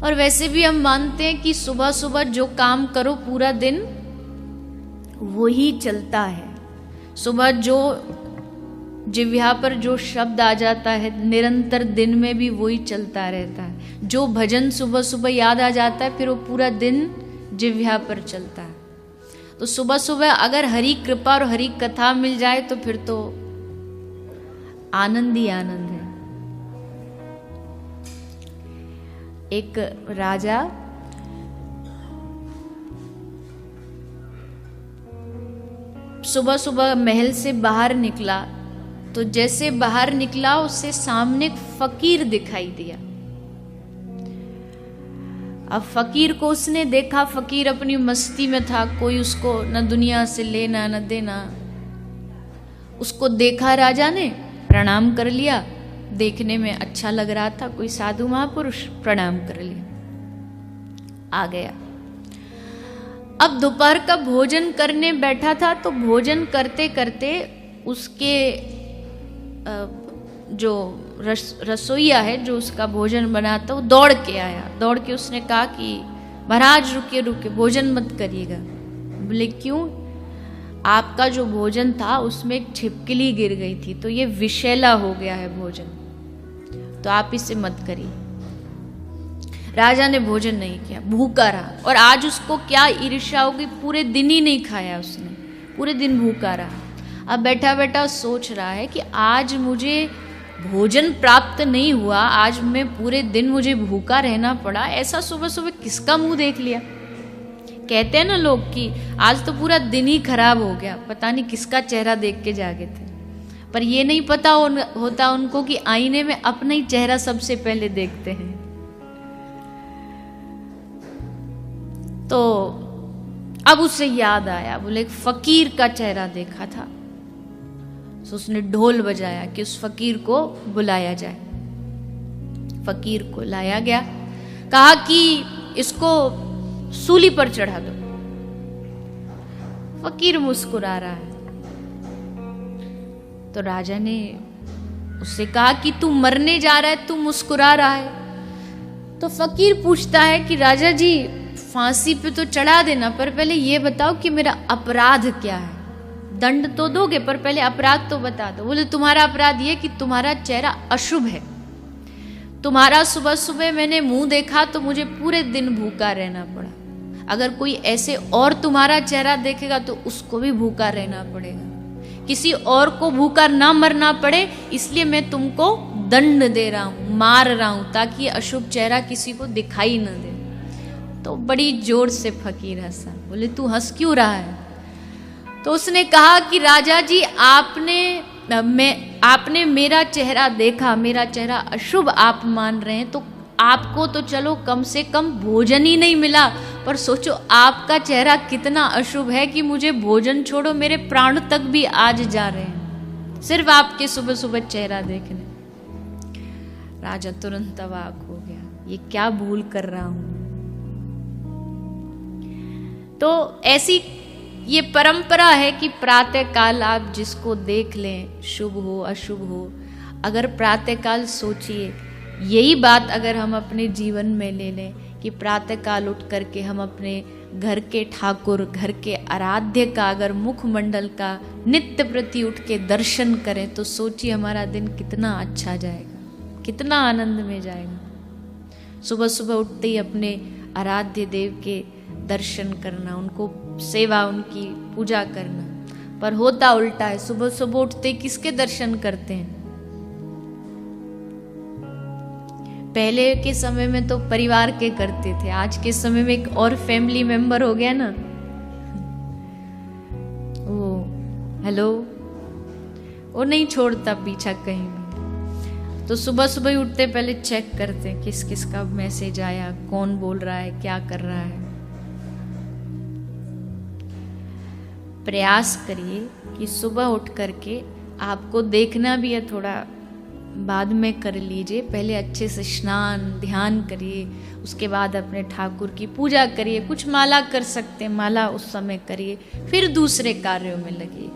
और वैसे भी हम मानते हैं कि सुबह सुबह जो काम करो पूरा दिन वो ही चलता है। सुबह जो जिह्वा पर जो शब्द आ जाता है निरंतर दिन में भी वही चलता रहता है। जो भजन सुबह सुबह याद आ जाता है फिर वो पूरा दिन जिह्वा पर चलता है। तो सुबह सुबह अगर हरि कृपा और हरि कथा मिल जाए तो फिर तो आनंद ही आनंद है। एक राजा सुबह सुबह महल से बाहर निकला, तो जैसे बाहर निकला उससे सामने एक फकीर दिखाई दिया। अब फकीर को उसने देखा, फकीर अपनी मस्ती में था, कोई उसको न दुनिया से लेना न देना। उसको देखा राजा ने, प्रणाम कर लिया, देखने में अच्छा लग रहा था, कोई साधु महापुरुष, प्रणाम कर लिया, आ गया। अब दोपहर का भोजन करने बैठा था, तो भोजन करते करते उसके जो रसोइया है जो उसका भोजन बनाता वो दौड़ के आया। दौड़ के उसने कहा कि महाराज रुकिए रुकिए, भोजन मत करिएगा। बोले क्यों? आपका जो भोजन था उसमें एक छिपकली गिर गई थी, तो ये विषैला हो गया है भोजन, तो आप इसे मत करिए। राजा ने भोजन नहीं किया, भूखा रहा। और आज उसको क्या ईर्ष्या होगी, पूरे दिन ही नहीं खाया उसने, पूरे दिन भूखा रहा। अब बैठा बैठा सोच रहा है कि आज मुझे भोजन प्राप्त नहीं हुआ, आज मैं पूरे दिन मुझे भूखा रहना पड़ा, ऐसा सुबह सुबह किसका मुंह देख लिया। कहते हैं ना लोग कि आज तो पूरा दिन ही खराब हो गया, पता नहीं किसका चेहरा देख के जागे थे। पर ये नहीं पता होता उनको कि आईने में अपना ही चेहरा सबसे पहले देखते हैं। तो अब उसे याद आया, बोले एक फकीर का चेहरा देखा था। तो उसने ढोल बजाया कि उस फकीर को बुलाया जाए। फकीर को लाया गया, कहा कि इसको सूली पर चढ़ा दो। फकीर मुस्कुरा रहा है। तो राजा ने उससे कहा कि तू मरने जा रहा है, तू मुस्कुरा रहा है। तो फकीर पूछता है कि राजा जी फांसी पे तो चढ़ा देना, पर पहले ये बताओ कि मेरा अपराध क्या है। दंड तो दोगे पर पहले अपराध तो बता दो। बोले तुम्हारा अपराध ये कि तुम्हारा चेहरा अशुभ है, तुम्हारा सुबह सुबह मैंने मुंह देखा तो मुझे पूरे दिन भूखा रहना पड़ा। अगर कोई ऐसे और तुम्हारा चेहरा देखेगा तो उसको भी भूखा रहना पड़ेगा। किसी और को भूखा ना मरना पड़े इसलिए मैं तुमको दंड दे रहा हूं, मार रहा हूं, ताकि अशुभ चेहरा किसी को दिखाई न दे। तो बड़ी जोर से फकीर हंसा। बोले तू हंस क्यों रहा है? तो उसने कहा कि राजा जी आपने मेरा चेहरा देखा, मेरा चेहरा अशुभ आप मान रहे हैं, तो आपको तो चलो कम से कम भोजन ही नहीं मिला, पर सोचो आपका चेहरा कितना अशुभ है कि मुझे भोजन छोड़ो मेरे प्राण तक भी आज जा रहे हैं सिर्फ आपके सुबह सुबह चेहरा देखने। राजा तुरंत अवाक हो गया, ये क्या भूल कर रहा हूं। तो ऐसी ये परंपरा है कि प्रातः काल आप जिसको देख लें, शुभ हो अशुभ हो, अगर प्रातः काल सोचिए, यही बात अगर हम अपने जीवन में ले लें कि प्रातः काल उठ करके हम अपने घर के ठाकुर, घर के आराध्य का अगर मुखमंडल का नित्य प्रति उठ के दर्शन करें, तो सोचिए हमारा दिन कितना अच्छा जाएगा, कितना आनंद में जाएगा। सुबह सुबह उठते ही अपने आराध्य देव के दर्शन करना, उनको सेवा, उनकी पूजा करना। पर होता उल्टा है, सुबह सुबह उठते किसके दर्शन करते हैं? पहले के समय में तो परिवार के करते थे, आज के समय में एक और फैमिली मेंबर हो गया ना, वो हेलो, वो नहीं छोड़ता पीछा कहीं भी। तो सुबह सुबह ही उठते पहले चेक करते हैं किस किस का मैसेज आया, कौन बोल रहा है, क्या कर रहा है। प्रयास करिए कि सुबह उठ करके आपको देखना भी है, थोड़ा बाद में कर लीजिए, पहले अच्छे से स्नान ध्यान करिए, उसके बाद अपने ठाकुर की पूजा करिए, कुछ माला कर सकते हैं माला उस समय करिए, फिर दूसरे कार्यों में लगिए।